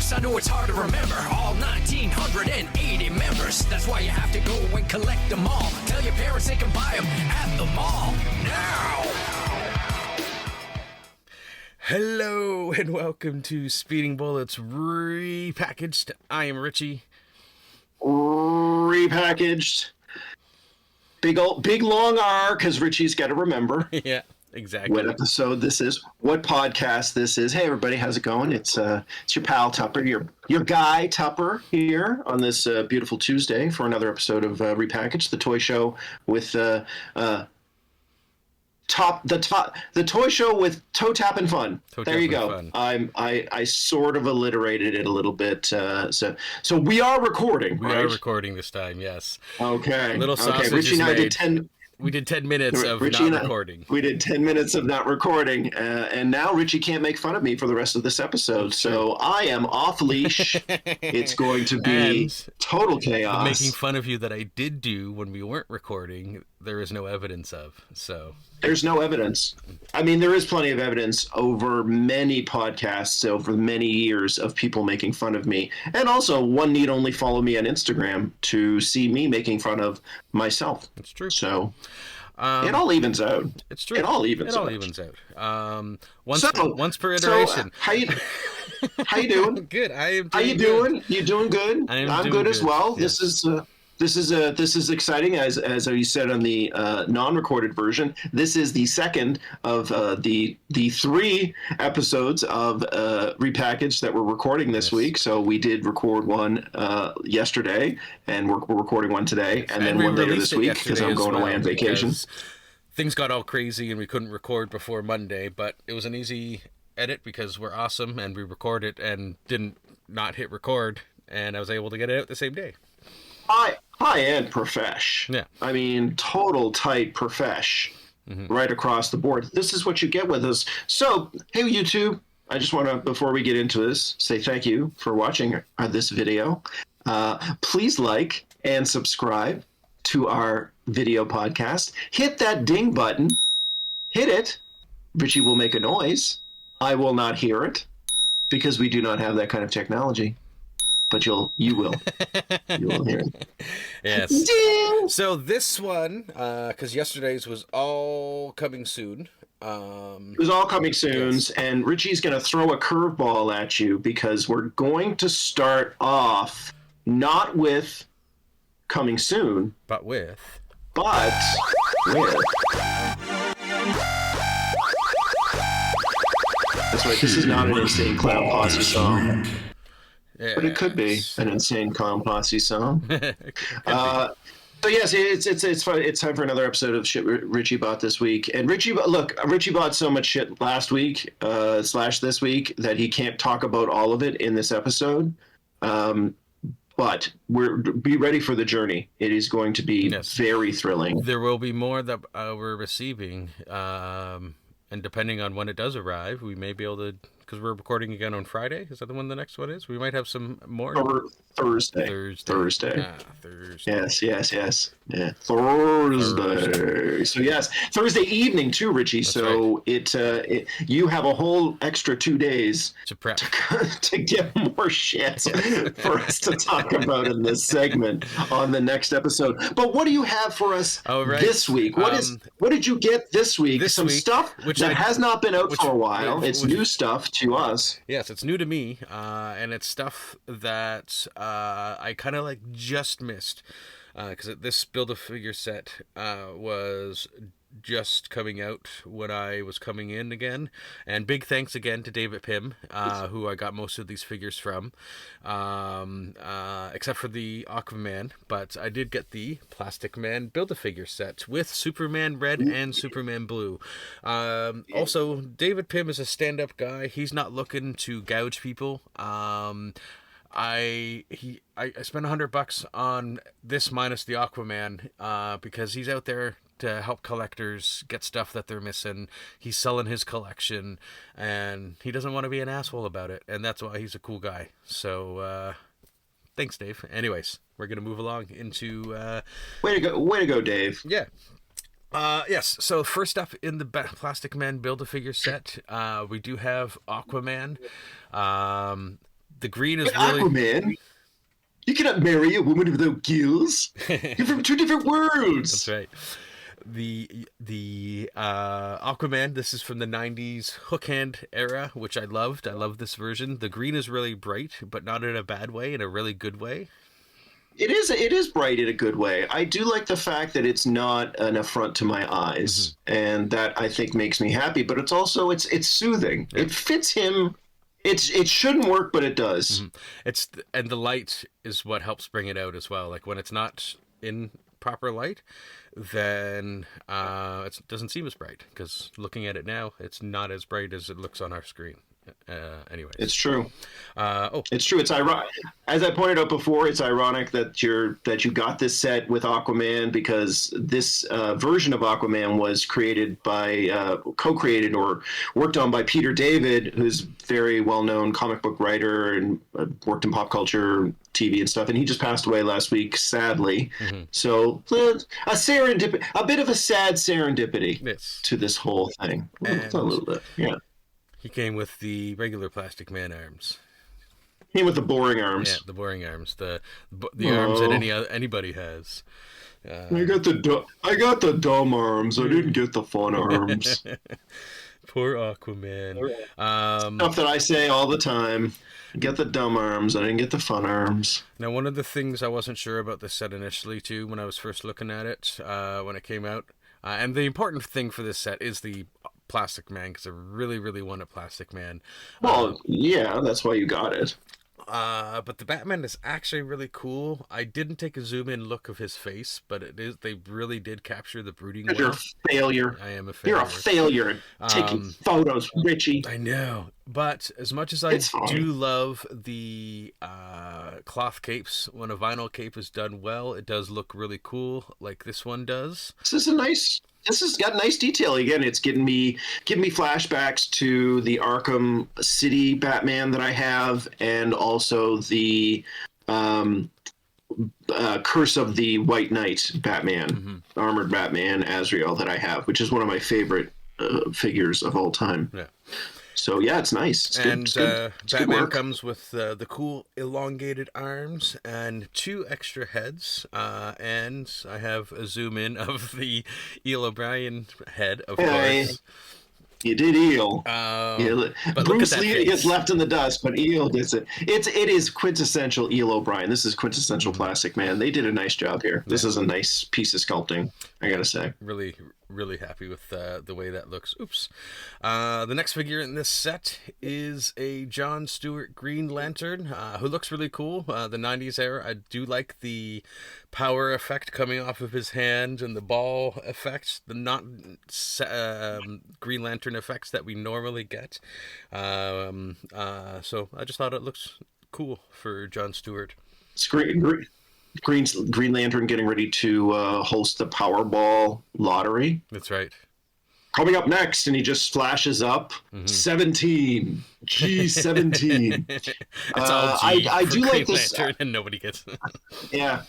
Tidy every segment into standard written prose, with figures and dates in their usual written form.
universe. I know it's hard to remember all 1,980 members. That's why you have to go and collect them all. Tell your parents they can buy them at the mall now. Hello and welcome to Speeding Bullets Repackaged. I am Richie. Repackaged. Big long R, because Richie's got to remember. Yeah, exactly. What episode this is, what podcast this is. Hey everybody, how's it going? It's your pal Tupper, your guy Tupper here on this beautiful Tuesday for another episode of Repackaged, the toy show with the toy show with toe tap and fun. There you go. I sort of alliterated it a little bit. So we are recording. We are recording this time. Yes. Okay. Little sausage Richie is and I made. did 10. We did 10 minutes of Richie not recording. We did 10 minutes of not recording, and now Richie can't make fun of me for the rest of this episode. So I am off leash. It's going to be total chaos. Making fun of you that I did do when we weren't recording, there is no evidence of. So there's no evidence. I mean, there is plenty of evidence over many podcasts, over many years of people making fun of me. And also, one need only follow me on Instagram to see me making fun of myself. It's true. So it all evens out. It's true. It all evens out. Once per iteration. So, how you doing? Good. I am. How you doing? You doing good? I'm good as well. Yes. This is exciting, as you said on the non-recorded version. This is the second of the 3 episodes of Repackaged that we're recording this week. So we did record one yesterday, and we're recording one today, and then one later this week because I'm going away on vacation. Things got all crazy and we couldn't record before Monday, but it was an easy edit because we're awesome and we record it and didn't not hit record, and I was able to get it out the same day. High-end profesh. Yeah. I mean, total tight profesh right across the board. This is what you get with us. So, hey, YouTube, I just want to, before we get into this, say thank you for watching this video. Please like and subscribe to our video podcast. Hit that ding button. Hit it. Richie will make a noise. I will not hear it because we do not have that kind of technology. But you will. You will hear it. Yes. Ding! So this one, because yesterday's was all coming soon. It was all coming soon, yes. And Richie's going to throw a curveball at you because we're going to start off not with coming soon, but with. That's right. This is not an Insane Clown Posse song. Yes. But it could be an Insane Clown Posse song. So yes, it's fun. It's time for another episode of Shit Richie Bought this week. And Richie bought so much shit last week / this week that he can't talk about all of it in this episode. But be ready for the journey. It is going to be very thrilling. There will be more that we're receiving, and depending on when it does arrive, we may be able to. Because we're recording again on Friday. Is that the one the next one is? We might have some more. Thursday. Thursday. Yes. Yeah. Thursday. So yes, Thursday evening too, Richie. That's so right. You have a whole extra 2 days to prep to get more shit for us to talk about in this segment on the next episode. But what do you have for us this week? What did you get this week? Some stuff that has not been out for a while. It's new stuff to us. Yes, it's new to me, and it's stuff that I kind of just missed, because this Build-A-Figure set was just coming out when I was coming in again. And big thanks again to David Pym, who I got most of these figures from, except for the Aquaman. But I did get the Plastic Man Build-A-Figure set with Superman Red and Superman Blue. Also, David Pym is a stand-up guy. He's not looking to gouge people. I spent $100 on this minus the Aquaman, because he's out there to help collectors get stuff that they're missing. He's selling his collection, and he doesn't want to be an asshole about it, and that's why he's a cool guy. So, thanks, Dave. Anyways, we're gonna move along into. Way to go, Dave. Yeah. Yes. So first up in the Plastic Man Build-A-Figure set, we do have Aquaman. The green is But really Aquaman, you cannot marry a woman without gills. You're from two different worlds. That's right. The Aquaman, this is from the 90s hook hand era, which I loved. I love this version. The green is really bright, but not in a bad way, in a really good way. It is bright in a good way. I do like the fact that it's not an affront to my eyes, and that I think makes me happy. But it's also it's soothing. Yeah. It fits him. It shouldn't work, but it does. And the light is what helps bring it out as well. Like when it's not in proper light, then it doesn't seem as bright, because looking at it now, it's not as bright as it looks on our screen. Anyway, it's true. It's true. It's ironic. As I pointed out before, it's ironic that you got this set with Aquaman, because this version of Aquaman was created by co-created or worked on by Peter David, who's a very well-known comic book writer and worked in pop culture, TV and stuff, and he just passed away last week, sadly. So a bit of a sad serendipity to this whole thing. A little bit, yeah. He came with the regular Plastic Man arms. Came with the boring arms. Yeah, the boring arms. The arms that anybody has. I got the dumb arms. I didn't get the fun arms. Poor Aquaman. Stuff that I say all the time. Get the dumb arms. I didn't get the fun arms. Now, one of the things I wasn't sure about this set initially, too, when I was first looking at it, when it came out, and the important thing for this set is the Plastic Man, because I really, really want a Plastic Man. Well, yeah, that's why you got it. But the Batman is actually really cool. I didn't take a zoom in look of his face, but they really did capture the brooding. You're a failure. I am a failure. You're a failure at taking photos, Richie. I know. But as much as I do love the cloth capes, when a vinyl cape is done well, it does look really cool, like this one does. This has got nice detail. Again, it's giving me flashbacks to the Arkham City Batman that I have, and also the Curse of the White Knight Batman, Armored Batman Azrael that I have, which is one of my favorite figures of all time. Yeah. So yeah, it's nice. It's good. Batman comes with the cool elongated arms and 2 extra heads, and I have a zoom in of the Eel O'Brien head, of course. You did Eel. But Bruce Lee gets left in the dust, but Eel gets it. It is quintessential Eel O'Brien. This is quintessential Plastic Man. They did a nice job here. This is a nice piece of sculpting, I gotta say. Really, really happy with the way that looks. Oops. The next figure in this set is a John Stewart Green Lantern, who looks really cool. The 90s era. I do like the power effect coming off of his hand and the ball effects, the not Green Lantern effects that we normally get. So I just thought it looks cool for John Stewart. It's Green Lantern getting ready to host the Powerball lottery. That's right. Coming up next, and he just flashes up 17. G17. It's all G I do Green like this Lantern, and nobody gets it. Yeah.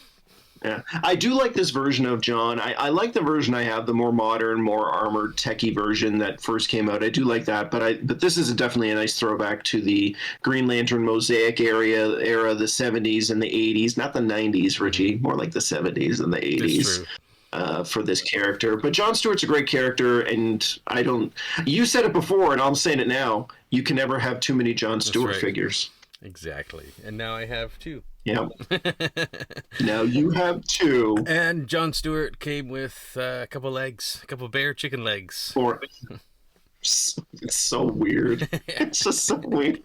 Yeah, I do like this version of John. I like the version I have, the more modern, more armored, techie version that first came out. I do like that, but this is definitely a nice throwback to the Green Lantern Mosaic era, the 70s and the 80s, not the 90s, Richie, more like the 70s and the 80s. For this character. But John Stewart's a great character, and you said it before, and I'm saying it now, you can never have too many John Stewart figures. Exactly. And now I have 2. Yeah. Now you have 2. And John Stewart came with a couple legs, a couple bare chicken legs. It's so weird. It's just so weird.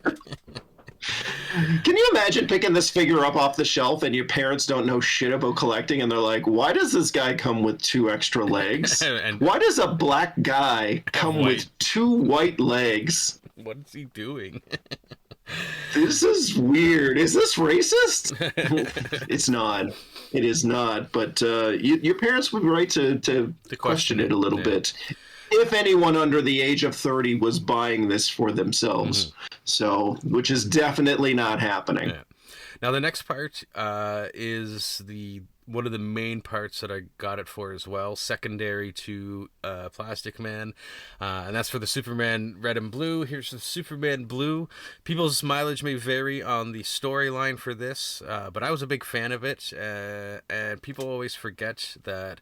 Can you imagine picking this figure up off the shelf and your parents don't know shit about collecting, and they're like, why does this guy come with 2 extra legs? And why does a black guy come with 2 white legs? What is he doing? This is weird. Is this racist? It's not. It is not. But your parents would be right to question it a little bit. If anyone under the age of 30 was buying this for themselves. So, which is definitely not happening. Yeah. Now the next part is one of the main parts that I got it for as well, secondary to Plastic Man, and that's for the Superman Red and Blue. Here's the Superman Blue. People's mileage may vary on the storyline for this, but I was a big fan of it, and people always forget that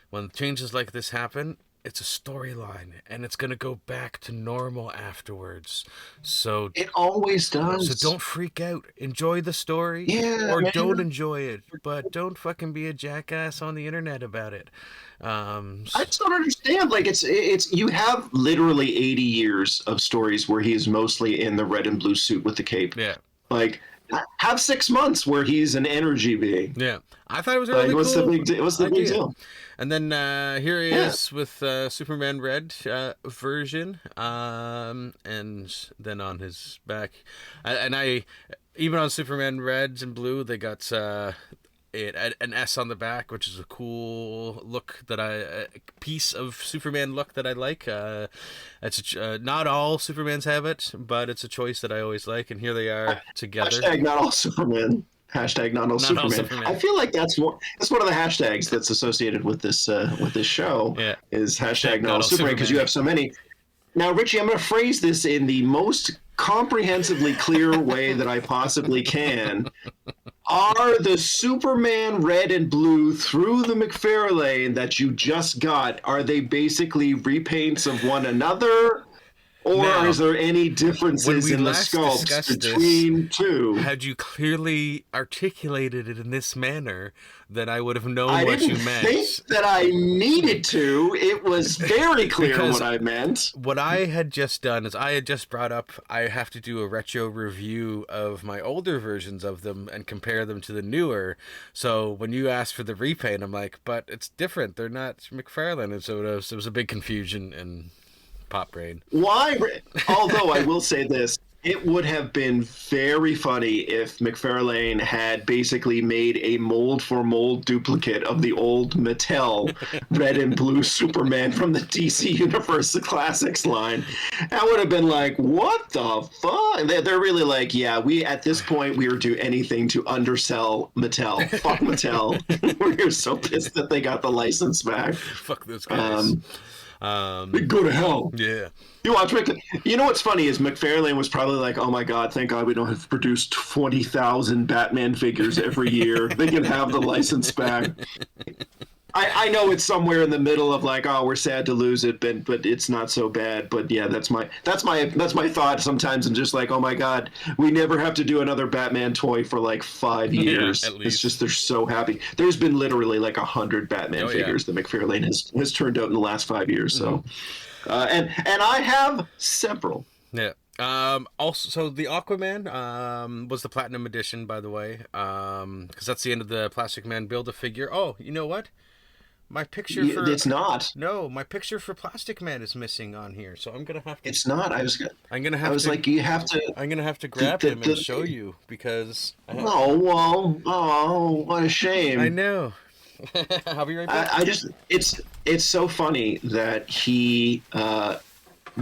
when changes like this happen, it's a storyline, and it's going to go back to normal afterwards. So It always does. so don't freak out. Enjoy the story, Yeah, or man. don't enjoy it, but don't fucking be a jackass on the internet about it. I just don't understand. Like it's you have literally 80 years of stories where he is mostly in the red and blue suit with the cape. Yeah. Like have 6 months where he's an energy being. Yeah, I thought it was really Like, cool. what's the big deal? What's the big idea. deal? And then here he is with Superman Red version, and then on his back, and I even on Superman Red and Blue they got an S on the back, which is a cool look that a piece of Superman look that I like. It's not all Supermans have it, but it's a choice that I always like. And here they are together. Hashtag not all Superman. Hashtag not all Superman. I feel like that's one of the hashtags that's associated with this show. Yeah. Is hashtag not all Superman, because you have so many. Now, Richie, I'm going to phrase this in the most comprehensively clear way that I possibly can. Are the Superman Red and Blue through the McFarlane that you just got, are they basically repaints of one another? Or now, is there any differences in the sculpts between two? Had you clearly articulated it in this manner, then I would have known what you meant. I didn't think that I needed to. It was very clear what I meant. What I had just done is I had just brought up I have to do a retro review of my older versions of them and compare them to the newer. So when you asked for the repaint, I'm like, but it's different. They're not McFarlane. And so it was a big confusion and pop brain. Why? Although I will say this, it would have been very funny if McFarlane had basically made a mold for mold duplicate of the old Mattel Red and Blue Superman from the DC Universe Classics line. That would have been like, what the fuck? They're really like, yeah, we at this point we would do anything to undersell Mattel. Fuck Mattel. We're so pissed that they got the license back. Fuck those guys. They go to hell. Yeah. You watch You know what's funny is McFarlane was probably like, oh my God, thank God we don't have to produce 20,000 Batman figures every year. They can have the license back. I know it's somewhere in the middle of like, oh, we're sad to lose it, but it's not so bad. But yeah, that's my thought sometimes. I'm just like, oh my God, we never have to do another Batman toy for like 5 years. Yeah, it's just they're so happy. There's been literally like 100 Batman figures that McFarlane has turned out in the last 5 years. So, and I have several. Yeah. Also, so the Aquaman was the Platinum Edition, by the way, because that's the end of the Plastic Man Build-A-Figure. Oh, you know what? My picture for it's not. No, my picture for Plastic Man is missing on here, so I'm gonna have to. It's not. I was like, you have to. I'm gonna have to grab him and show you because. Oh, what a shame. I know. I'll be right back. It's so funny that he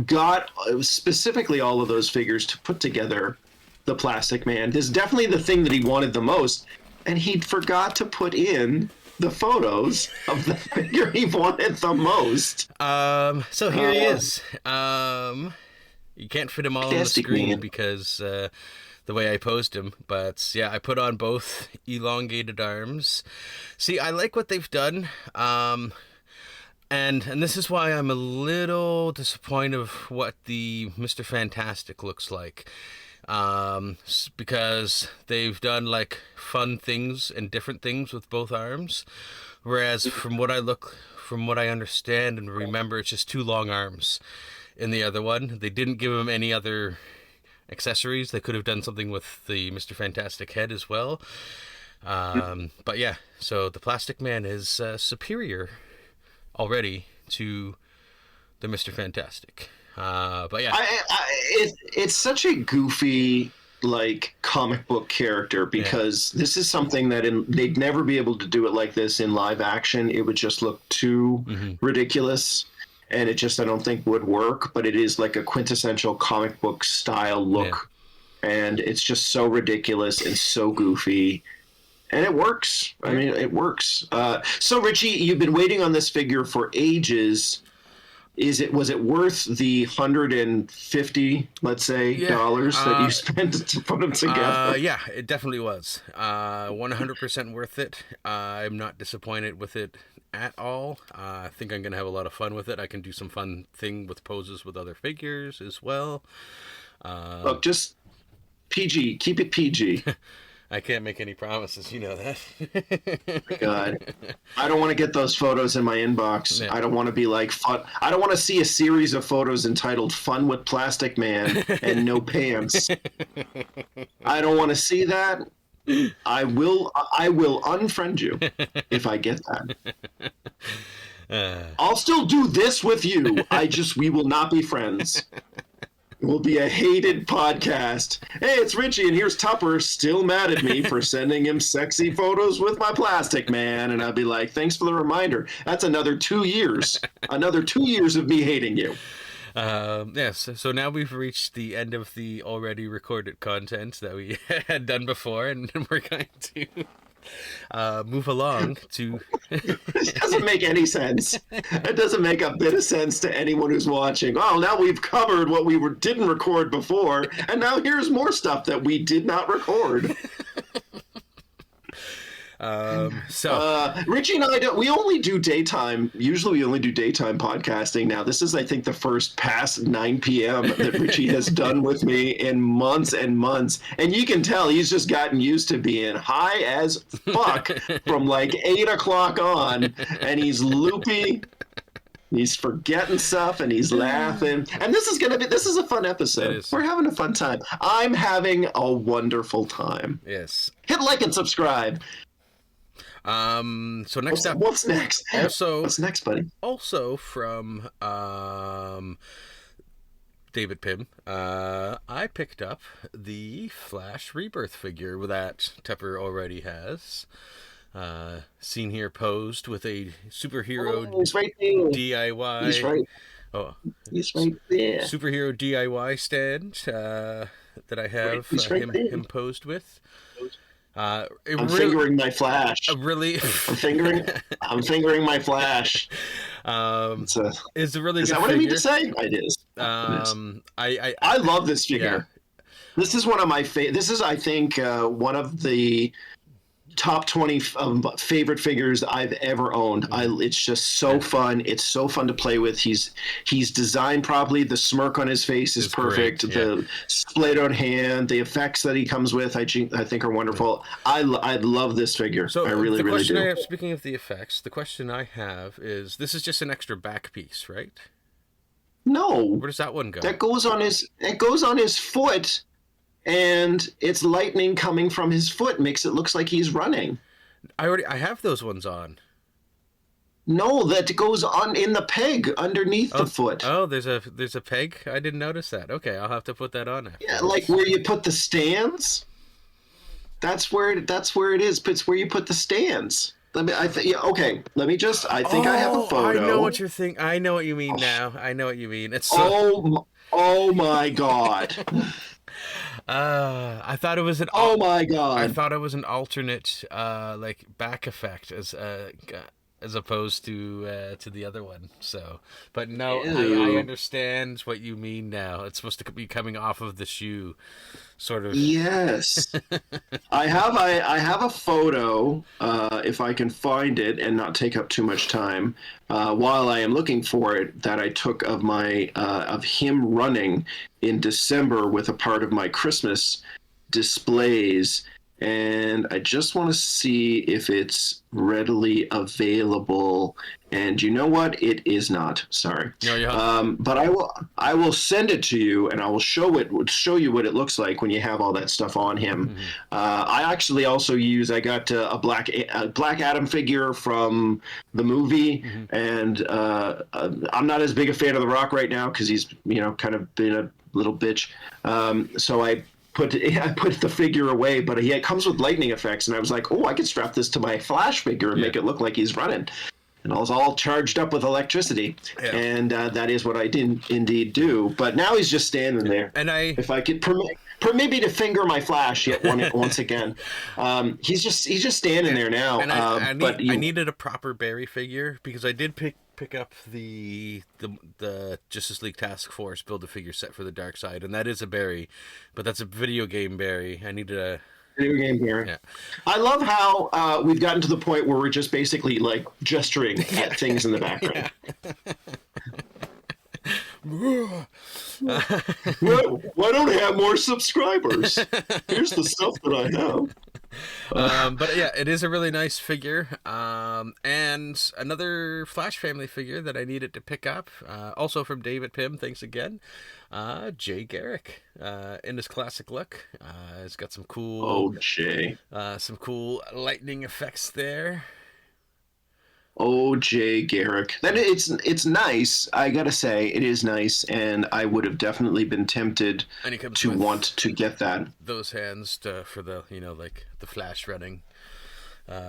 got specifically all of those figures to put together the Plastic Man. This is definitely the thing that he wanted the most, and he forgot to put in the photos of the figure he wanted the most. So here he is. You can't fit him all on the screen because the way I posed him, but yeah, I put on both elongated arms. See, I like what they've done. And this is why I'm a little disappointed of what the Mr. Fantastic looks like. Because they've done like fun things and different things with both arms, whereas from what I understand and remember, it's just two long arms in the other one. They didn't give him any other accessories. They could have done something with the Mr. Fantastic head as well. But yeah, so the Plastic Man is superior already to the Mr. Fantastic. But yeah, it's such a goofy like comic book character because this is something that they'd never be able to do it like this in live action. It would just look too ridiculous, and it just I don't think would work. But it is like a quintessential comic book style look and it's just so ridiculous and so goofy. And it works. I mean, it works. So, Richie, you've been waiting on this figure for ages. Was it worth the $150, let's say, dollars that you spent to put them together? Yeah, it definitely was. 100% worth it. I'm not disappointed with it at all. I think I'm gonna have a lot of fun with it. I can do some fun thing with poses with other figures as well. Look, just PG. Keep it PG. I can't make any promises, you know that. God, I don't want to get those photos in my inbox. Yeah. I don't want to be like fun. I don't want to see a series of photos entitled "Fun with Plastic Man" and no pants. I don't want to see that. I will unfriend you if I get that. I'll still do this with you. We will not be friends. It will be a hated podcast. Hey, it's Richie, and here's Tupper still mad at me for sending him sexy photos with my plastic man. And I'd be like, thanks for the reminder. That's another 2 years. Another 2 years of me hating you. Yes, so now we've reached the end of the already recorded content that we had done before, and we're going to move along to... It doesn't make any sense. It doesn't make a bit of sense to anyone who's watching. Oh, now we've covered what we didn't record before, and now here's more stuff that we did not record. Richie and I we only do daytime. Usually we only do daytime podcasting. Now this is, I think, the first past 9 p.m. that Richie has done with me in months and months. And you can tell he's just gotten used to being high as fuck from like 8 o'clock on, and he's loopy. He's forgetting stuff and he's laughing. And this is a fun episode. We're having a fun time. I'm having a wonderful time. Yes. Hit like and subscribe. So next up, what's next? What's next, buddy? Also from David Pym, I picked up the Flash Rebirth figure that Tupper already has. Seen here posed with a superhero he's right there. DIY. He's right. Oh, he's right there. Superhero DIY stand that I have him posed with. I'm fingering my Flash. Really? I'm fingering my Flash. It's a really is good that what figure. I mean to say? It is. I love this figure. Yeah. This is one of my this is, I think, one of the top 20 favorite figures I've ever owned. It's just so fun. It's so fun to play with. He's designed properly. The smirk on his face is perfect. Yeah. The splayed out hand, the effects that he comes with, I think are wonderful. I love this figure. So I really do. Speaking of the effects, the question I have is: this is just an extra back piece, right? No. Where does that one go? That goes on his foot. And it's lightning coming from his foot, makes it look like he's running. I have those ones on. No, that goes on in the peg underneath the foot. Oh, there's a peg? I didn't notice that. Okay, I'll have to put that on after. Yeah, like where you put the stands. That's where it is. It's where you put the stands. Okay. Let me just. I think I have a photo. I know what you're thinking. I know what you mean now. I know what you mean. It's so... Oh my God. I thought it was an. Oh my God! I thought it was an alternate, like back effect as opposed to the other one. So, but no, I understand what you mean now. It's supposed to be coming off of the shoe, sort of. Yes, I have a photo. If I can find it and not take up too much time while I am looking for it, that I took of of him running in December with a part of my Christmas displays. And I just want to see if it's readily available. And you know what? It is not. Sorry. No, but I will send it to you, and I will show you what it looks like when you have all that stuff on him. Mm-hmm. I actually also I got a Black Adam figure from the movie, mm-hmm. and I'm not as big a fan of The Rock right now because he's kind of been a little bitch. So I put the figure away, but it comes with lightning effects, and I was like, oh, I could strap this to my Flash figure and make it look like he's running. And I was all charged up with electricity, and that is what I did indeed do. But now he's just standing there. And if I could maybe to finger my Flash yet once again. He's just standing there now. And I needed a proper Barry figure because I did pick up the Justice League Task Force Build-A-Figure set for the Dark Side, and that is a Barry, but that's a video game Barry. I needed a video game Barry. Yeah. I love how we've gotten to the point where we're just basically like gesturing at things in the background. Why don't I have more subscribers? Here's the stuff that I have. But yeah, it is a really nice figure. And another Flash family figure that I needed to pick up, also from David Pym, thanks again. Jay Garrick, in his classic look. He's got some cool some cool lightning effects there. Oh, Jay Garrick. Then it's nice. I gotta say, it is nice, and I would have definitely been tempted to want to get that. Those hands for the like the Flash running.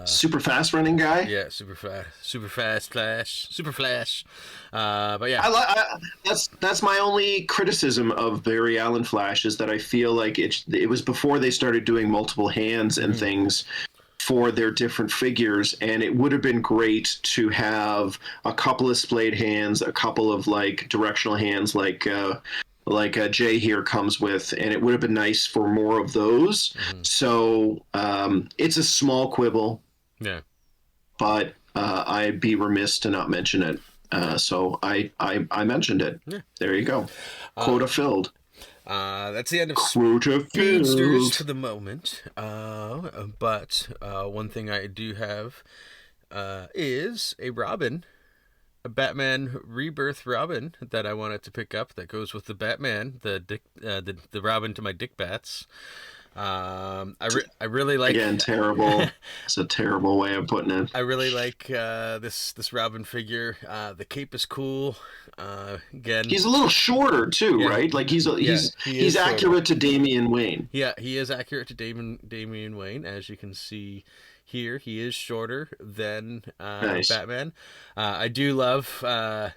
Super fast running guy. Yeah, super fast Flash, super Flash. But yeah, that's my only criticism of Barry Allen Flash is that I feel like it was before they started doing multiple hands and things for their different figures, and it would have been great to have a couple of splayed hands, a couple of like directional hands like Jay here comes with, and it would have been nice for more of those. So it's a small quibble, but I'd be remiss to not mention it. So I mentioned it. There you go. Quota filled. That's the end of Speedsters for the moment. But one thing I do have is a Robin, a Batman Rebirth Robin that I wanted to pick up. That goes with the Batman, the Robin to my Dick Bats. I really like. Again, terrible. It's a terrible way of putting it. I really like this Robin figure. The cape is cool. Again, he's a little shorter too, right? Like he's accurate to Damian Wayne. Yeah, he is accurate to Damian Wayne, as you can see here. He is shorter than Batman. I do love I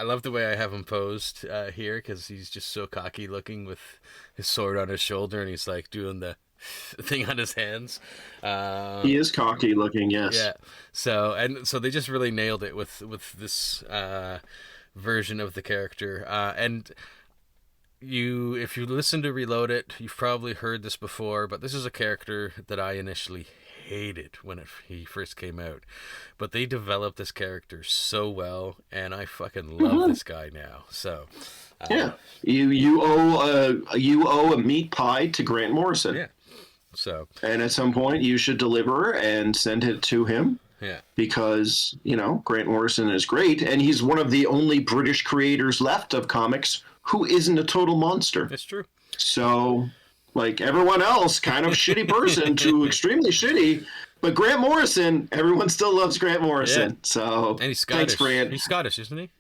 love the way I have him posed here because he's just so cocky looking with his sword on his shoulder, and he's like doing the thing on his hands. He is cocky looking, yes. Yeah. So they just really nailed it with this version of the character. And if you listen to Reload It, you've probably heard this before, but this is a character that I initially hated when he first came out, but they developed this character so well, and I fucking love this guy now. So you owe a meat pie to Grant Morrison. Yeah. So and at some point you should deliver and send it to him. Yeah. Because Grant Morrison is great, and he's one of the only British creators left of comics who isn't a total monster. It's true. So. Like everyone else, kind of shitty person to extremely shitty. But Grant Morrison, everyone still loves Grant Morrison. Yeah. So and he's Scottish. Thanks, Grant. He's Scottish, isn't he?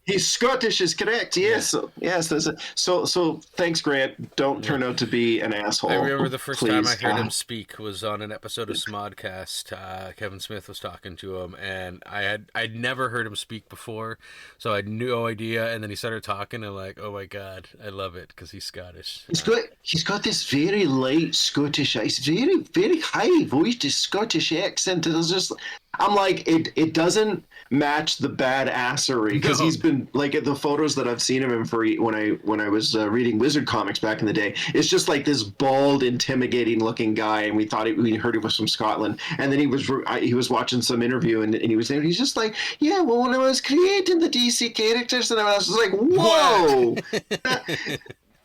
He's Scottish, is correct. Yes, yes. So thanks, Grant. Don't turn out to be an asshole. I remember the first time I heard him speak was on an episode of Smodcast. Kevin Smith was talking to him, and I'd never heard him speak before, so I had no idea. And then he started talking, and like, oh my god, I love it because he's Scottish. He's got this very light Scottish, it's very very high voiced Scottish accent. And it's just. I'm like, it doesn't match the badassery because he's been like at the photos that I've seen of him for when I was reading Wizard comics back in the day. It's just like this bald, intimidating looking guy, and we heard he was from Scotland. And then he was watching some interview, and he was saying he's just like, yeah, well, when I was creating the DC characters, and I was just like, whoa,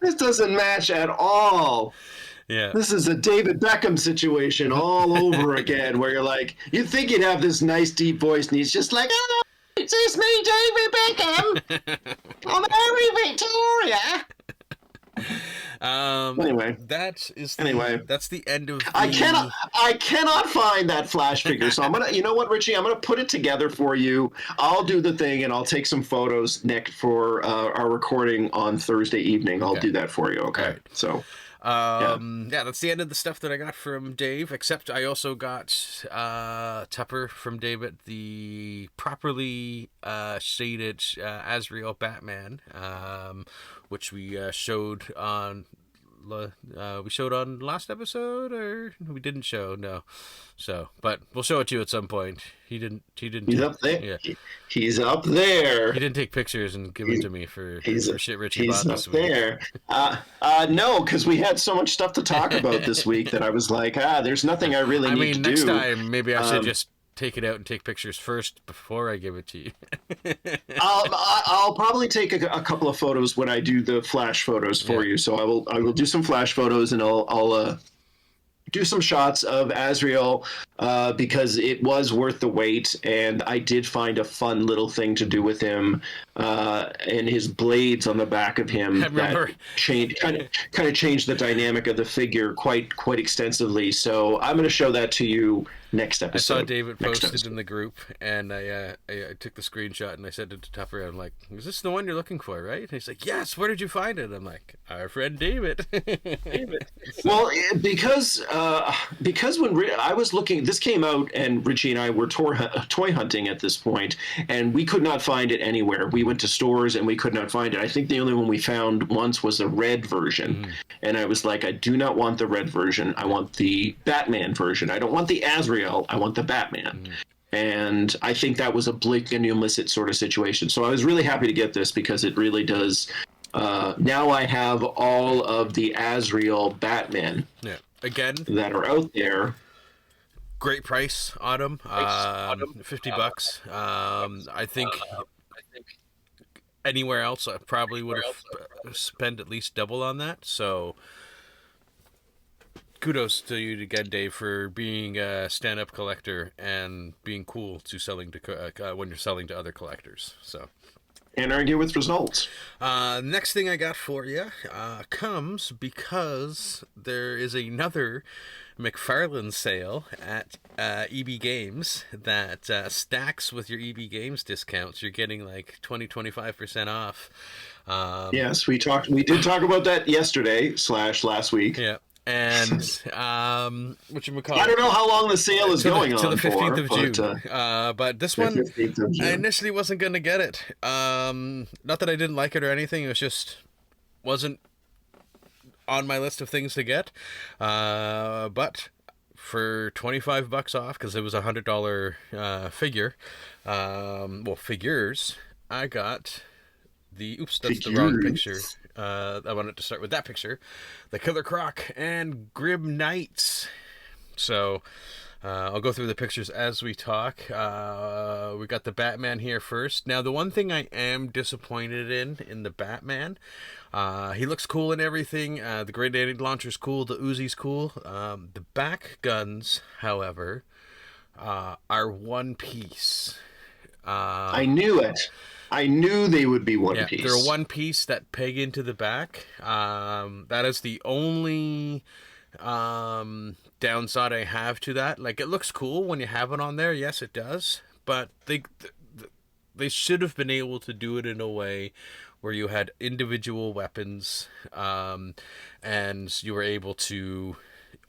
this doesn't match at all. Yeah. This is a David Beckham situation all over again, where you're like, you'd think he'd have this nice deep voice, and he's just like, oh, it's me, David Beckham. I'm Harry Victoria. Anyway, that's the end of. I cannot find that Flash figure, so I'm gonna. You know what, Richie? I'm gonna put it together for you. I'll do the thing, and I'll take some photos next for our recording on Thursday evening. I'll do that for you. Okay. Right. So. That's the end of the stuff that I got from Dave, except I also got Tupper from David, the properly shaded Azrael Batman, which we showed on we showed on last episode, or we didn't show. No, so but we'll show it to you at some point. He didn't. He's up there. Yeah, he's up there. he didn't take pictures and give it to me for shit Richie he's bought up this week. there. No, because we had so much stuff to talk about this week that I was like, there's nothing I really need to do. Next time maybe I should just take it out and take pictures first before I give it to you. I'll probably take a couple of photos when I do the flash photos for you. So I will do some flash photos, and I'll do some shots of Azrael because it was worth the wait, and I did find a fun little thing to do with him and his blades on the back of him that kind of changed the dynamic of the figure quite extensively. So I'm going to show that to you next episode. I saw David posted in the group, and I took the screenshot and I sent it to Tupper. I'm like, "Is this the one you're looking for, right?" And he's like, "Yes. Where did you find it?" I'm like, "Our friend David." Well, because when I was looking, this came out, and Richie and I were toy hunting at this point, and we could not find it anywhere. We went to stores and we could not find it. I think the only one we found once was the red version, and I was like, I do not want the red version. I want the Batman version. I don't want the Azrael. I want the Batman. And I think that was a blink and you miss it sort of situation. So I was really happy to get this because it really does. Now I have all of the Azrael Batman. Yeah. Again, that are out there. Great price on them. $50. I think anywhere else I probably would have spent at least double on that. So kudos to you again, Dave, for being a stand-up collector and being cool to selling to when you're selling to other collectors. So. And argue with results. Next thing I got for you comes because there is another McFarlane sale at EB Games that stacks with your EB Games discounts. You're getting like 25% off. Yes, we did talk about that yesterday / last week. Yeah. And whatchamacallit? I don't know how long the sale is going on till the 15th of June. But, but this one, I initially wasn't going to get it. Not that I didn't like it or anything. It was just wasn't on my list of things to get. But for $25 off, because it was $100 figure, figures, I got the. Oops, that's the wrong picture. I wanted to start with that picture. The Killer Croc and Grim Knights. So I'll go through the pictures as we talk. We got the Batman here first. Now, the one thing I am disappointed in the Batman, he looks cool and everything. The grenade launcher's cool. The Uzi's cool. The back guns, however, are one piece. I knew it. I knew they would be one piece. They're one piece that peg into the back. That is the only downside I have to that. Like, it looks cool when you have it on there. Yes, it does. But they should have been able to do it in a way where you had individual weapons, and you were able to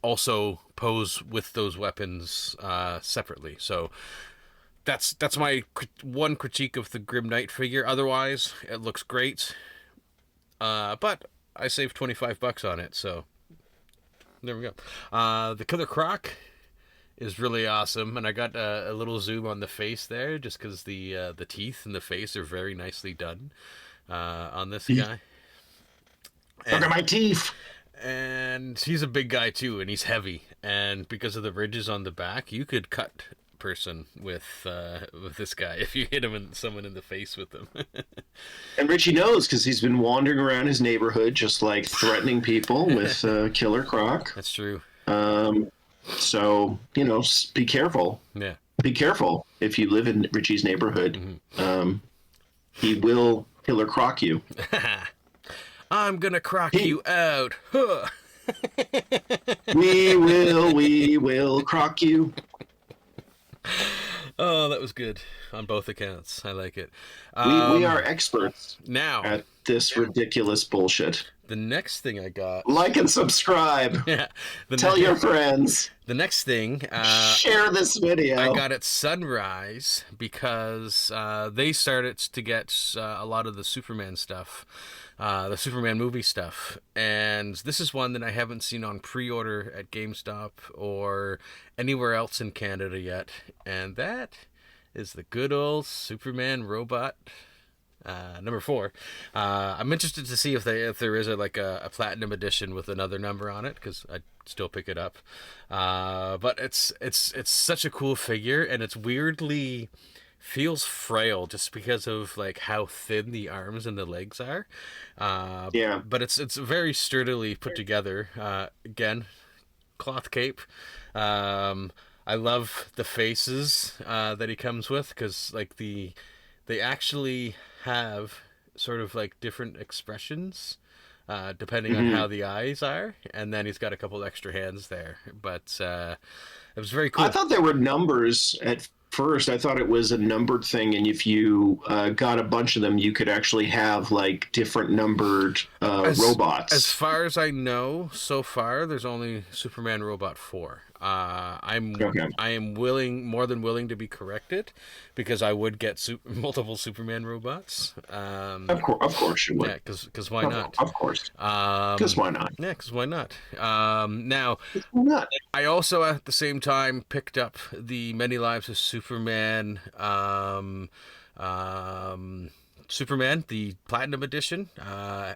also pose with those weapons separately. So that's my one critique of the Grim Knight figure. Otherwise, it looks great. But I saved $25 on it, so there we go. The Killer Croc is really awesome, and I got a little zoom on the face there, just because the teeth and the face are very nicely done on this guy. Look at my teeth. And he's a big guy too, and he's heavy, and because of the ridges on the back, you could cut person with this guy if you hit someone in the face with them. And Richie knows, because he's been wandering around his neighborhood just like threatening people with Killer Croc. That's true. So be careful. Yeah, be careful if you live in Richie's neighborhood. Mm-hmm. He will Killer Croc you. I'm gonna croc you out. Huh. we will croc you. Oh, that was good on both accounts. I like it. We are experts now at this ridiculous bullshit. The next thing I got... Like and subscribe. Yeah. Tell your friends. The next thing... share this video. I got at Sunrise because they started to get a lot of the Superman stuff the Superman movie stuff. And this is one that I haven't seen on pre-order at GameStop or anywhere else in Canada yet. And that is the good old Superman robot number 4. I'm interested to see if there is a platinum edition with another number on it, because I'd still pick it up. But it's such a cool figure, and it's weirdly feels frail just because of like how thin the arms and the legs are. Yeah. But it's very sturdily put together. Again, cloth cape. I love the faces that he comes with, because like they actually have sort of like different expressions depending on how the eyes are, and then he's got a couple extra hands there. But it was very cool. I thought there were numbers at first. I thought it was a numbered thing, and if you got a bunch of them, you could actually have like different numbered robots. As far as I know, so far there's only Superman Robot 4. I am more than willing to be corrected, because I would get multiple Superman robots. Of course you would. Yeah, because why not? Of course. Because why not? Yeah, because why not? Now, Why not? I also at the same time picked up the Many Lives of Superman. Superman, the Platinum Edition,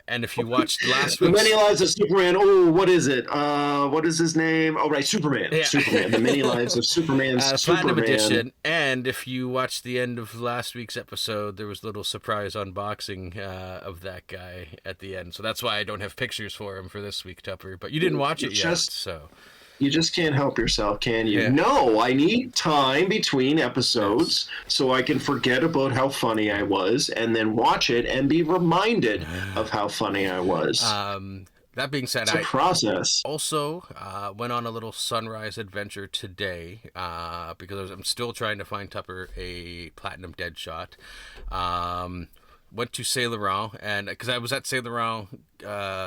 and if you watched last week's... Many Lives of Superman. Oh, what is it? What is his name? Oh, right, Superman. Yeah. Superman. The Many Lives of Superman's Platinum Superman. Edition. And if you watched the end of last week's episode, there was a little surprise unboxing of that guy at the end. So that's why I don't have pictures for him for this week, Tupper. But you didn't watch it yet, so... You just can't help yourself, can you? Yeah. No, I need time between episodes so I can forget about how funny I was and then watch it and be reminded of how funny I was. That being said, it's a process. Also went on a little sunrise adventure today because I'm still trying to find Tupper a Platinum Deadshot. Went to Saint Laurent, and because I was at Saint Laurent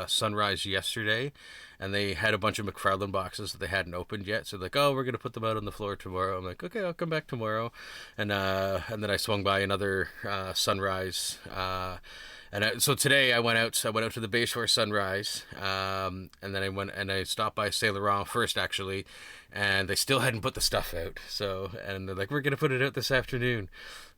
Sunrise yesterday, and they had a bunch of McFarlane boxes that they hadn't opened yet. So like, oh, we're gonna put them out on the floor tomorrow. I'm like, okay, I'll come back tomorrow, and then I swung by another Sunrise. So today I went out to the Bayshore Sunrise, and then I stopped by Saint Laurent first actually, and they still hadn't put the stuff out. So, and they're like, we're gonna put it out this afternoon.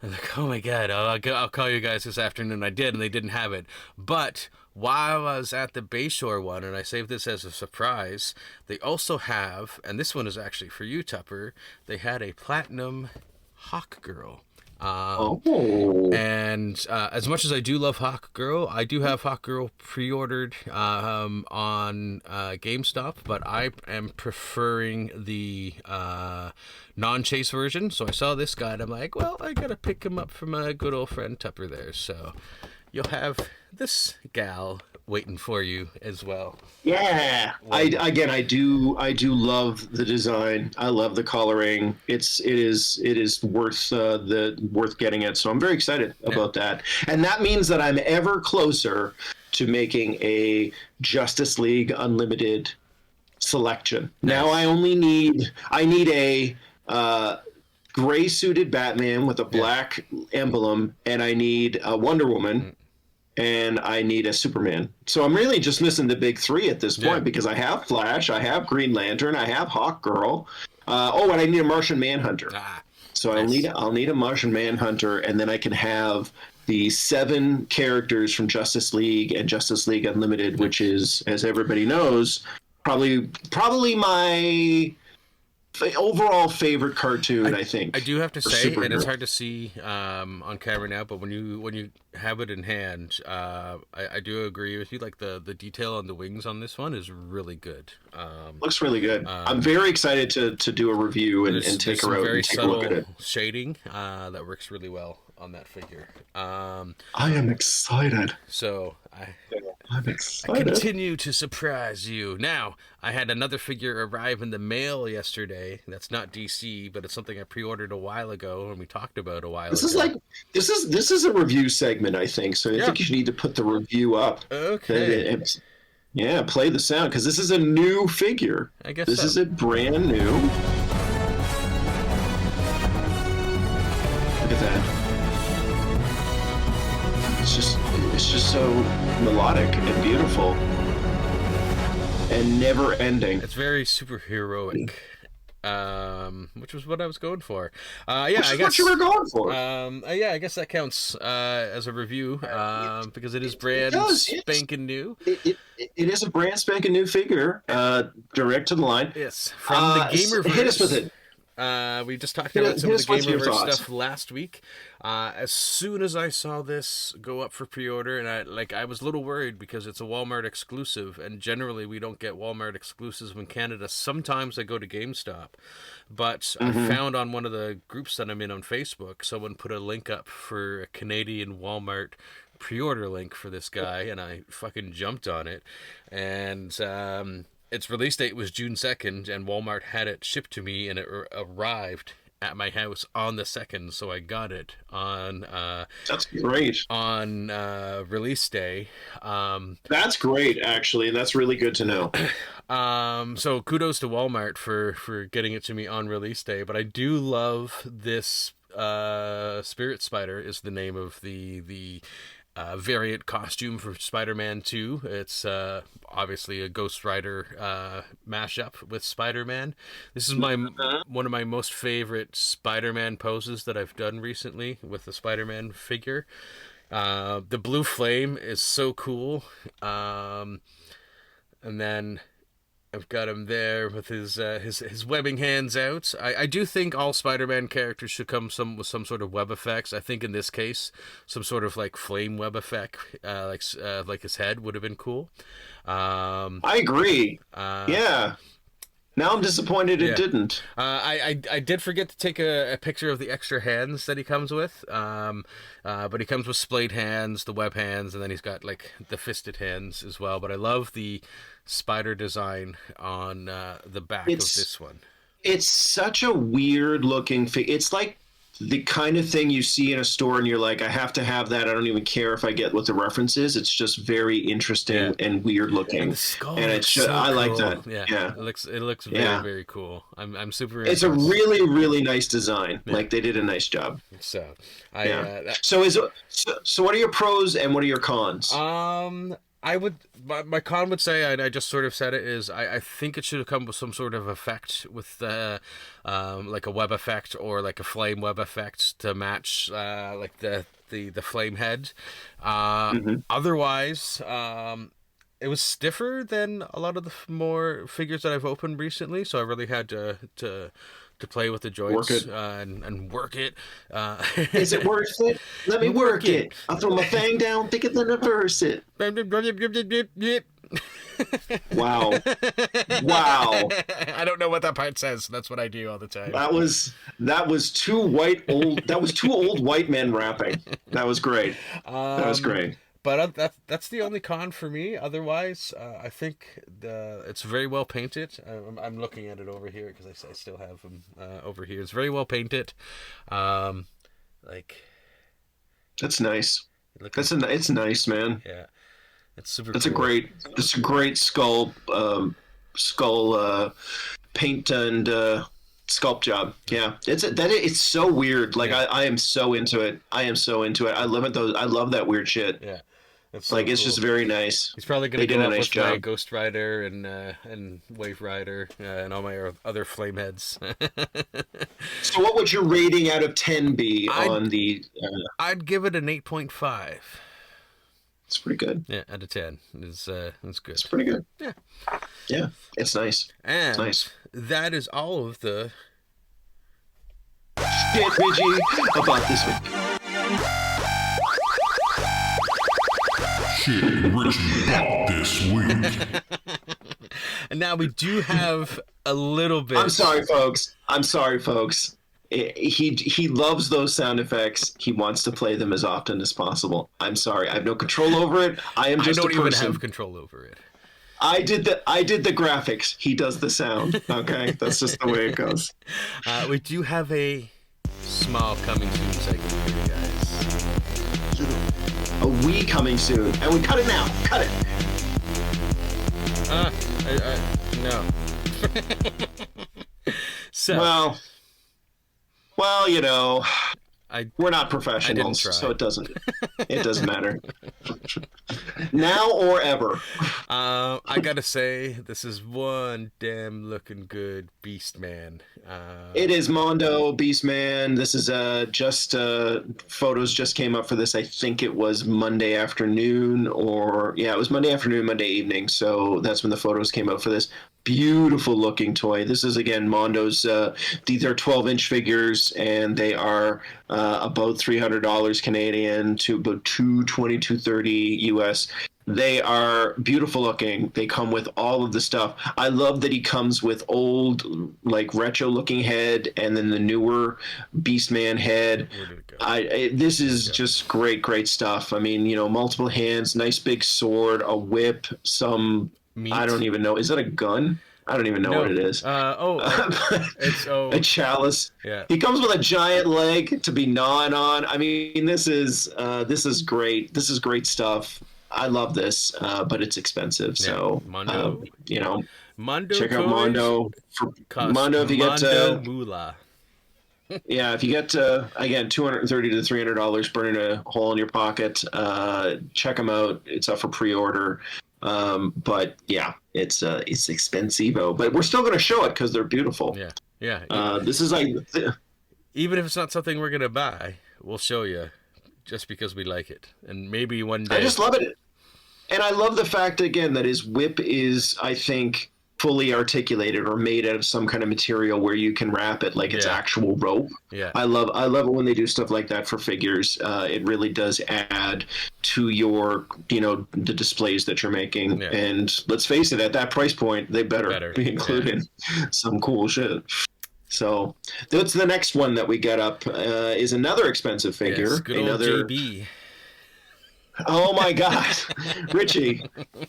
I'm like, oh my god, I'll call you guys this afternoon. I did, and they didn't have it. But while I was at the Bayshore one, and I saved this as a surprise, they also have, and this one is actually for you, Tupper, they had a Platinum Hawk Girl. And as much as I do love Hawk Girl, I do have Hawk Girl pre-ordered on GameStop, but I am preferring the non-chase version. So I saw this guy, and I'm like, well, I gotta pick him up for my good old friend Tupper there. So you'll have this gal waiting for you as well. Yeah, I do love the design. I love the coloring. It is worth getting it. So I'm very excited about that. And that means that I'm ever closer to making a Justice League Unlimited selection. Nice. Now I need a gray suited Batman with a black emblem, and I need a Wonder Woman. And I need a Superman. So I'm really just missing the big three at this point because I have Flash, I have Green Lantern, I have Hawk Girl. And I need a Martian Manhunter. So nice. I'll need a Martian Manhunter, and then I can have the 7 characters from Justice League and Justice League Unlimited, which is, as everybody knows, probably my overall favorite cartoon. I think I do have to say, and it's hard to see on camera now, but when you have it in hand, I do agree with you. Like the detail on the wings on this one is really good. Looks really good. I'm very excited to do a review and take her out and take a look at it. Shading that works really well on that figure. I am excited. So I'm excited. I continue to surprise you. Now, I had another figure arrive in the mail yesterday. That's not DC, but it's something I pre-ordered a while ago, and we talked about a while ago. This is a review segment, I think. So I think you need to put the review up. Okay. Yeah, play the sound, because this is a new figure. I guess this is a brand new. Look at that. It's just so melodic and beautiful and never ending. It's very superheroic. Which was what I was going for. Yeah, Which I is guess what you were going for. Yeah, I guess that counts as a review because it is brand spanking new. It is a brand spanking new figure, direct to the line. Yes, from the Gamerverse. Hit us with it. We just talked about some of the Gamerverse stuff last week. As soon as I saw this go up for pre-order, and I was a little worried because it's a Walmart exclusive, and generally we don't get Walmart exclusives in Canada. Sometimes I go to GameStop, but I found on one of the groups that I'm in on Facebook, someone put a link up for a Canadian Walmart pre-order link for this guy, and I fucking jumped on it, and its release date was June 2nd, and Walmart had it shipped to me, and it arrived at my house on the 2nd, so I got it on that's great. On release day. That's great, actually, and that's really good to know. So kudos to Walmart for getting it to me on release day, but I do love this Spirit Spider is the name of the variant costume for Spider-Man 2. It's obviously a Ghost Rider mashup with Spider-Man. This is one of my most favorite Spider-Man poses that I've done recently with the Spider-Man figure. The blue flame is so cool. And then I've got him there with his webbing hands out. I do think all Spider-Man characters should come with some sort of web effects. I think in this case, some sort of like flame web effect, like his head would have been cool. I agree. Yeah. Now I'm disappointed it didn't. I did forget to take a picture of the extra hands that he comes with. But he comes with splayed hands, the web hands, and then he's got like the fisted hands as well. But I love the spider design on the back of this one. It's such a weird looking figure. It's like the kind of thing you see in a store and you're like, I have to have that. I don't even care if I get what the reference is. It's just very interesting and weird looking. And the skull it's just, I like that. Yeah. It looks very, very cool. I'm super impressed. It's a really, really nice design. Yeah. Like they did a nice job. So so what are your pros and what are your cons? My con would say, and I just sort of said it, is I think it should have come with some sort of effect with like a web effect or like a flame web effect to match like the flame head. Otherwise, it was stiffer than a lot of the more figures that I've opened recently, so I really had to play with the joints and work it. Is it worth it? Let me work it. I'll throw my fang down, thicker than a verse it. Wow. I don't know what that part says. That's what I do all the time. That was two old white men rapping. That was great. That was great. But that's the only con for me. Otherwise, I think it's very well painted. I'm looking at it over here because I still have them over here. It's very well painted. Like that's nice. It's nice, man. Yeah, it's super. It's cool. It's a great skull paint and sculpt job. Yeah, it's so weird. Like I am so into it. I love that weird shit. Yeah. It's like it's just very nice. He's probably going to go up with my Ghost Rider and Wave Rider and all my other flame heads. So what would your rating out of 10 be on the... I'd give it an 8.5. It's pretty good. Yeah, out of 10. It's good. It's pretty good. Yeah. Yeah, it's nice. And it's nice. That is all of the... shit, Richie, about this week. Shit Richie bought this week. And now we do have a little bit. I'm sorry, folks. He loves those sound effects. He wants to play them as often as possible. I'm sorry. I have no control over it. I am just a person. I don't even have control over it. I did the graphics. He does the sound. Okay, that's just the way it goes. We do have a small coming soon segment for you guys. A we coming soon, and we cut it now. Cut it. No. So well, you know, We're not professionals, try. so it doesn't matter. Now or ever. I gotta say, this is one damn looking good beast man. It is Mondo Beastman. This is just photos just came up for this. I think it was Monday afternoon, it was Monday afternoon, Monday evening. So that's when the photos came out for this. Beautiful looking toy. This is again Mondo's. These are 12-inch figures, and they are about $300 Canadian to about $220, $230 US. They are beautiful looking. They come with all of the stuff. I love that he comes with old, like retro looking head, and then the newer Beastman head. This is just great stuff. I mean, multiple hands, nice big sword, a whip, some meat. I don't even know. Is that a gun? I don't even know what it is. It's a chalice. Yeah. He comes with a giant leg to be gnawing on. I mean, this is great. This is great stuff. I love this, but it's expensive. Yeah. So Mondo, Mondo check out Mondo. Mondo, if you get moolah. Yeah, if you get again $230 to $300, burning a hole in your pocket, check them out. It's up for pre-order. But yeah, it's expensivo, but we're still going to show it because they're beautiful. Yeah. This is like, even if it's not something we're going to buy, we'll show you just because we like it. And maybe one day. I just love it. And I love the fact, again, that his whip is, I think, fully articulated or made out of some kind of material where you can wrap it like it's actual rope. Yeah. I love it when they do stuff like that for figures. It really does add to your, the displays that you're making. Yeah. And let's face it, at that price point, they better be including some cool shit. So that's the next one that we get up is another expensive figure. Yes, good old JB. Oh my God, Richie!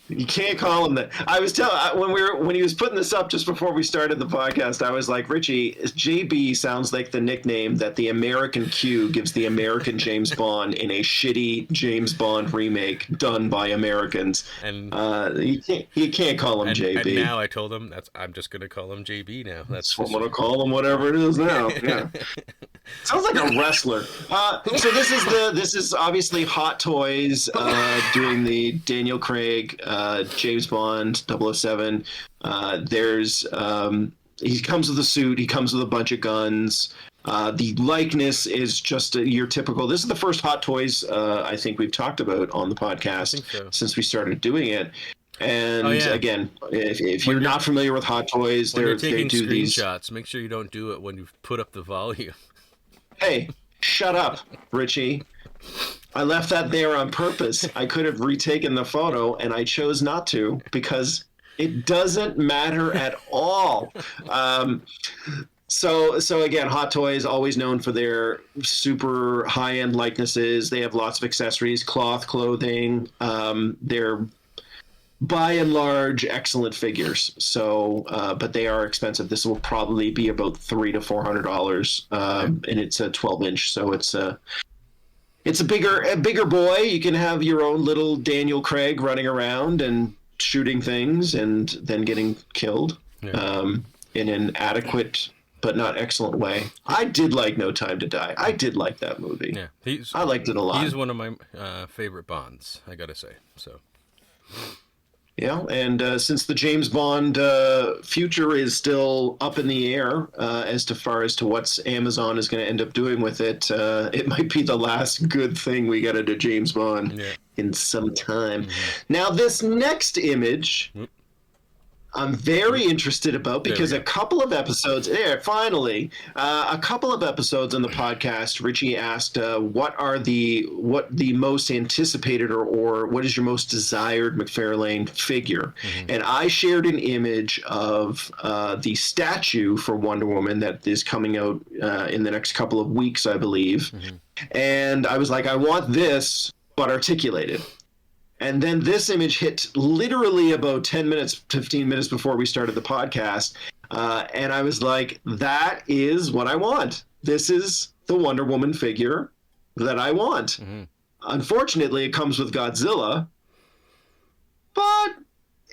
You can't call him that. I was telling when he was putting this up just before we started the podcast. I was like, Richie, JB sounds like the nickname that the American Q gives the American James Bond in a shitty James Bond remake done by Americans. And you can't call him JB. And now I told him I'm just gonna call him JB now. That's I'm gonna call him whatever it is now. Yeah. Sounds like a wrestler. So this is obviously Hot Toys doing the Daniel Craig James Bond 007. He comes with a suit. He comes with a bunch of guns. The likeness is just your typical. This is the first Hot Toys I think we've talked about on the podcast since we started doing it. And again, if you're not familiar with Hot Toys, they do these screenshots. Make sure you don't do it when you put up the volume. Hey, shut up, Richie. I left that there on purpose. I could have retaken the photo, and I chose not to because it doesn't matter at all. So again, Hot Toys, always known for their super high-end likenesses. They have lots of accessories, cloth, clothing. They're by and large excellent figures. So, but they are expensive. This will probably be about $300 to $400, and it's a 12-inch. So it's a bigger boy. You can have your own little Daniel Craig running around and shooting things and then getting killed in an adequate but not excellent way. I did like No Time to Die. I did like that movie. Yeah, I liked it a lot. He's one of my favorite Bonds, I gotta say. So. Yeah, and since the James Bond future is still up in the air as far as to what Amazon is going to end up doing with it, it might be the last good thing we got into James Bond in some time. Mm-hmm. Now, this next image, I'm very interested about because a couple of episodes, a couple of episodes on the podcast, Richie asked, what the most anticipated or what is your most desired McFarlane figure? Mm-hmm. And I shared an image of the statue for Wonder Woman that is coming out in the next couple of weeks, I believe. Mm-hmm. And I was like, I want this, but articulated. And then this image hit literally about 10 minutes, 15 minutes before we started the podcast. And I was like, that is what I want. This is the Wonder Woman figure that I want. Mm-hmm. Unfortunately, it comes with Godzilla, but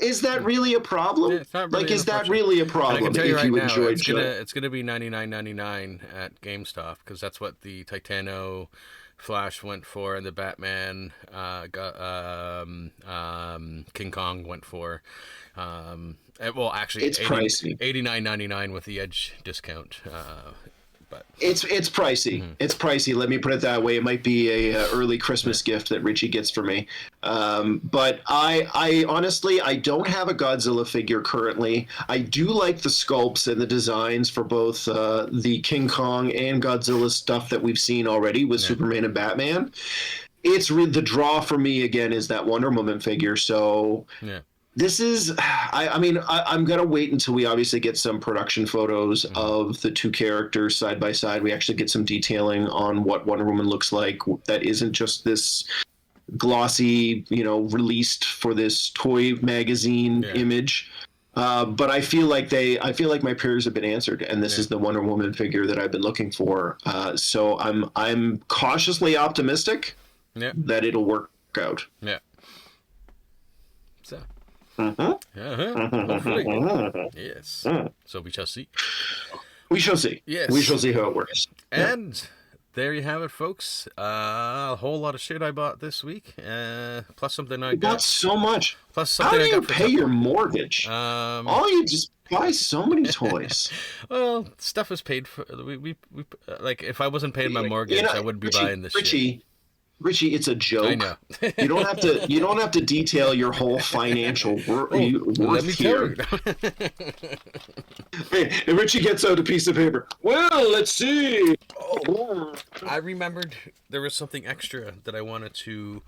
Is that really a problem? Yeah, it's not really Is that unfortunate. really a And I problem can tell if you right you now, enjoyed it's gonna be $99.99 at GameStop because that's what the Titano Flash went for, and the Batman King Kong went for. Well, actually, It's pricey. $89.99 with the Edge discount. But It's pricey. It's pricey. Let me put it that way. It might be a early Christmas gift that Richie gets for me. But I honestly, I don't have a Godzilla figure currently. I do like the sculpts and the designs for both the King Kong and Godzilla stuff that we've seen already with Superman and Batman. It's the draw for me again is that Wonder Woman figure. So. yeah. This is, I mean, I'm going to wait until we obviously get some production photos of the two characters side by side. We actually get some detailing on what Wonder Woman looks like. That isn't just this glossy, released for this toy magazine image. But I feel like my prayers have been answered, and this is the Wonder Woman figure that I've been looking for. So I'm cautiously optimistic that it'll work out. Yeah. So. Hopefully. Yes. So we shall see. We shall see. Yes. We shall see how it works. And there you have it, folks. A whole lot of shit I bought this week. Plus something I got. Bought so much. Plus How something do I you got for pay your mortgage? All you just buy so many toys. Well, stuff is paid for. We like if I wasn't paying my mortgage, I wouldn't be buying this shit. Richie, it's a joke. I know. You don't have to detail your whole financial worth Let me here. tell you. Hey, and Richie gets out a piece of paper. Well, let's see. Oh, I remembered there was something extra that I wanted to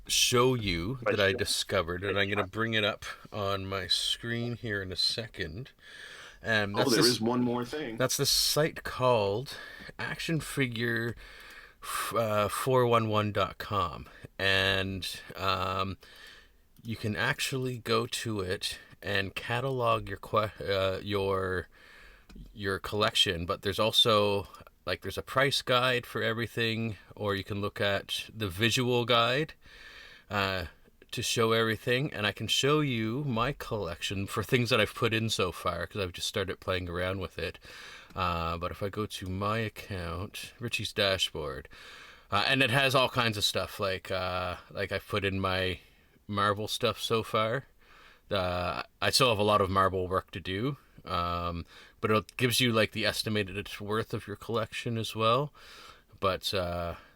show you that I discovered, and I'm going to bring it up on my screen here in a second. There is one more thing. That's the site called Action Figure 411.com, and you can actually go to it and catalog your collection, but there's also there's a price guide for everything, or you can look at the visual guide to show everything, and I can show you my collection for things that I've put in so far because I've just started playing around with it. But if I go to my account, Richie's dashboard, and it has all kinds of stuff like I've put in my Marvel stuff so far. I still have a lot of Marvel work to do, but it gives you the estimated worth of your collection as well. But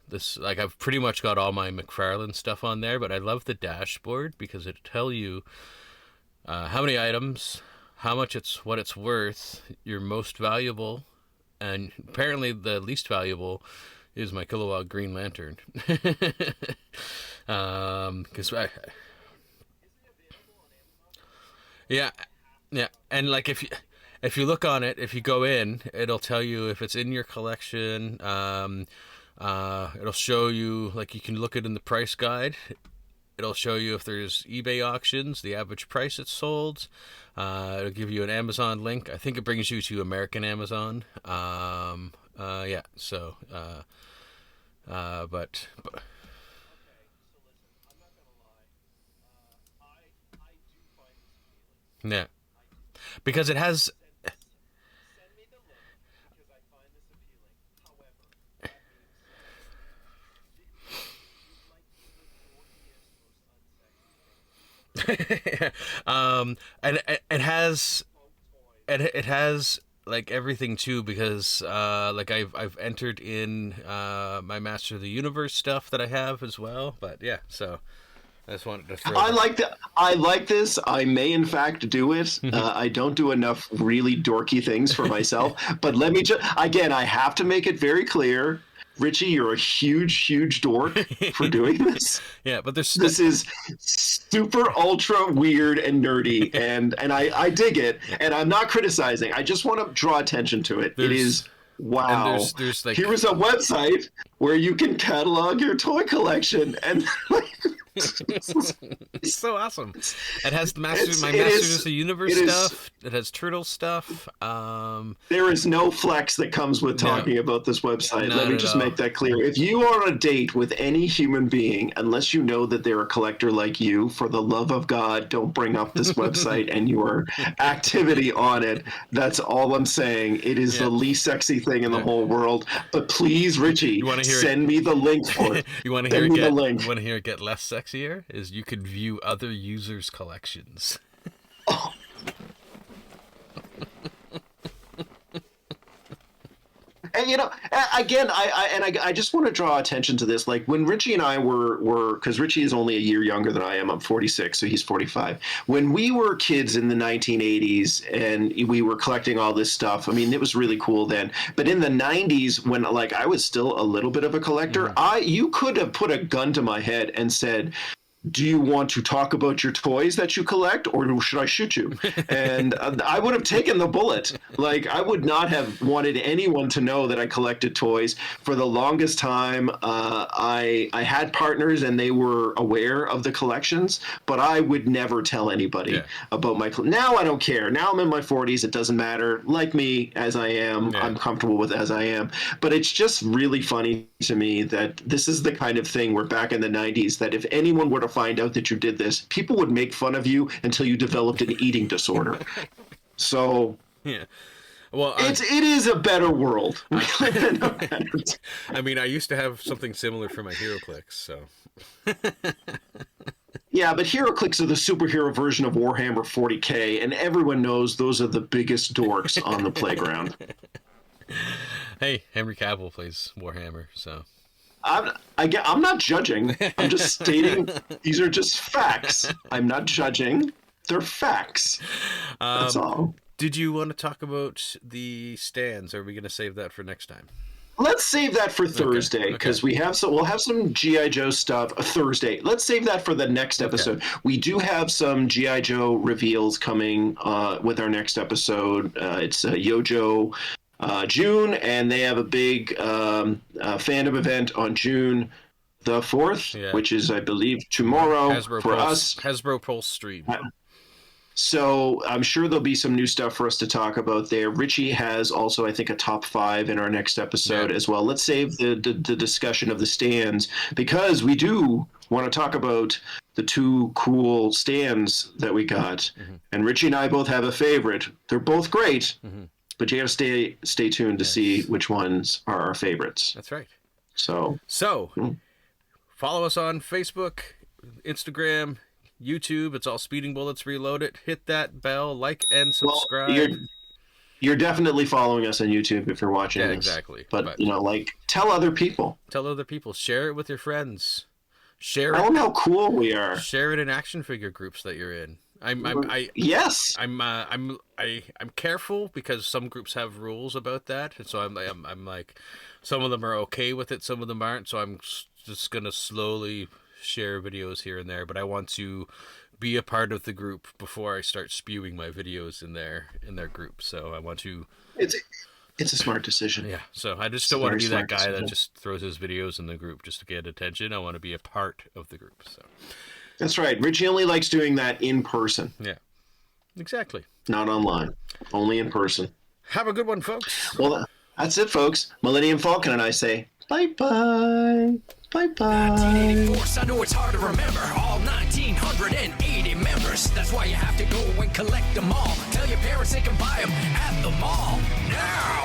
this I've pretty much got all my McFarlane stuff on there. But I love the dashboard because it tell you how many items, how much what it's worth, your most valuable, and apparently the least valuable is my Kilowog Green Lantern. Because yeah, and if you look on it, if you go in, it'll tell you if it's in your collection. It'll show you you can look it in the price guide. It'll show you if there's eBay auctions, the average price it's sold. It'll give you an Amazon link. I think it brings you to American Amazon. Yeah. So, but yeah, because it has. And it has everything too, because I've entered in my Master of the Universe stuff that I have as well. But yeah, so I just wanted to throw I like this. I may in fact do it. I don't do enough really dorky things for myself. But let me again, I have to make it very clear. Richie, you're a huge dork for doing this. Yeah, but this is super ultra weird and nerdy, and I dig it, and I'm not criticizing. I just want to draw attention to it. It is wow. There's here is a website where you can catalog your toy collection, and It's so awesome. It has my Masters of the Universe stuff. It has Turtle stuff. There is no flex that comes with talking about this website. Let me just make that clear. If you are on a date with any human being, unless you know that they're a collector like you, for the love of God, don't bring up this website and your activity on it. That's all I'm saying. It is the least sexy thing in the whole world. But please, Richie, send me the link for it. You want to hear it get less sexier? Is you could view other users' collections. Oh. And again, I just want to draw attention to this. Like when Richie and I were because Richie is only a year younger than I am. I'm 46, so he's 45. When we were kids in the 1980s and we were collecting all this stuff, I mean, it was really cool then. But in the 90s, when like I was still a little bit of a collector, you could have put a gun to my head and said, do you want to talk about your toys that you collect, or should I shoot you? And I would have taken the bullet. Like, I would not have wanted anyone to know that I collected toys. For the longest time, I had partners and they were aware of the collections, but I would never tell anybody about my now I don't care. Now I'm in my 40s. It doesn't matter. Like me as I am, I'm comfortable with as I am. But it's just really funny to me that this is the kind of thing where back in the 90s, that if anyone were to find out that you did this, people would make fun of you until you developed an eating disorder. So well, it is a better world. I mean, I used to have something similar for my HeroClix, so yeah, but HeroClix are the superhero version of Warhammer 40K, and everyone knows those are the biggest dorks on the playground. Hey, Henry Cavill plays Warhammer, so I'm not judging. I'm just stating these are just facts. I'm not judging. They're facts. That's all. Did you want to talk about the stands? Or are we going to save that for next time? Let's save that for Thursday because we'll have some G.I. Joe stuff Thursday. Let's save that for the next episode. Okay. We do have some G.I. Joe reveals coming with our next episode. It's Yojo June, and they have a big fandom event on June the 4th, which is, I believe, tomorrow us. Hasbro Pulse stream. So I'm sure there'll be some new stuff for us to talk about there. Richie has also, I think, a top 5 in our next episode as well. Let's save the discussion of the stands because we do want to talk about the 2 cool stands that we got. And Richie and I both have a favorite. They're both great. But you got to stay tuned to see which ones are our favorites. That's right. So follow us on Facebook, Instagram, YouTube. It's all Speeding Bullets Reloaded. Hit that bell, like and subscribe. Well, you're definitely following us on YouTube if you're watching this. Exactly. But tell other people. Tell other people. Share it with your friends. Share Tell them how cool we are. Share it in action figure groups that you're in. I'm careful because some groups have rules about that, and so I'm like, some of them are okay with it, some of them aren't. So I'm just gonna slowly share videos here and there, but I want to be a part of the group before I start spewing my videos in their group. So I want to. It's a smart decision. Yeah. So I just don't want to be that guy that just throws his videos in the group just to get attention. I want to be a part of the group. So. That's right. Richie only likes doing that in person. Yeah, exactly. Not online. Only in person. Have a good one, folks. Well, that's it, folks. Millennium Falcon and I say bye-bye. Bye-bye. 1984, I know it's hard to remember. All 1,980 members. That's why you have to go and collect them all. Tell your parents they can buy them at the mall now.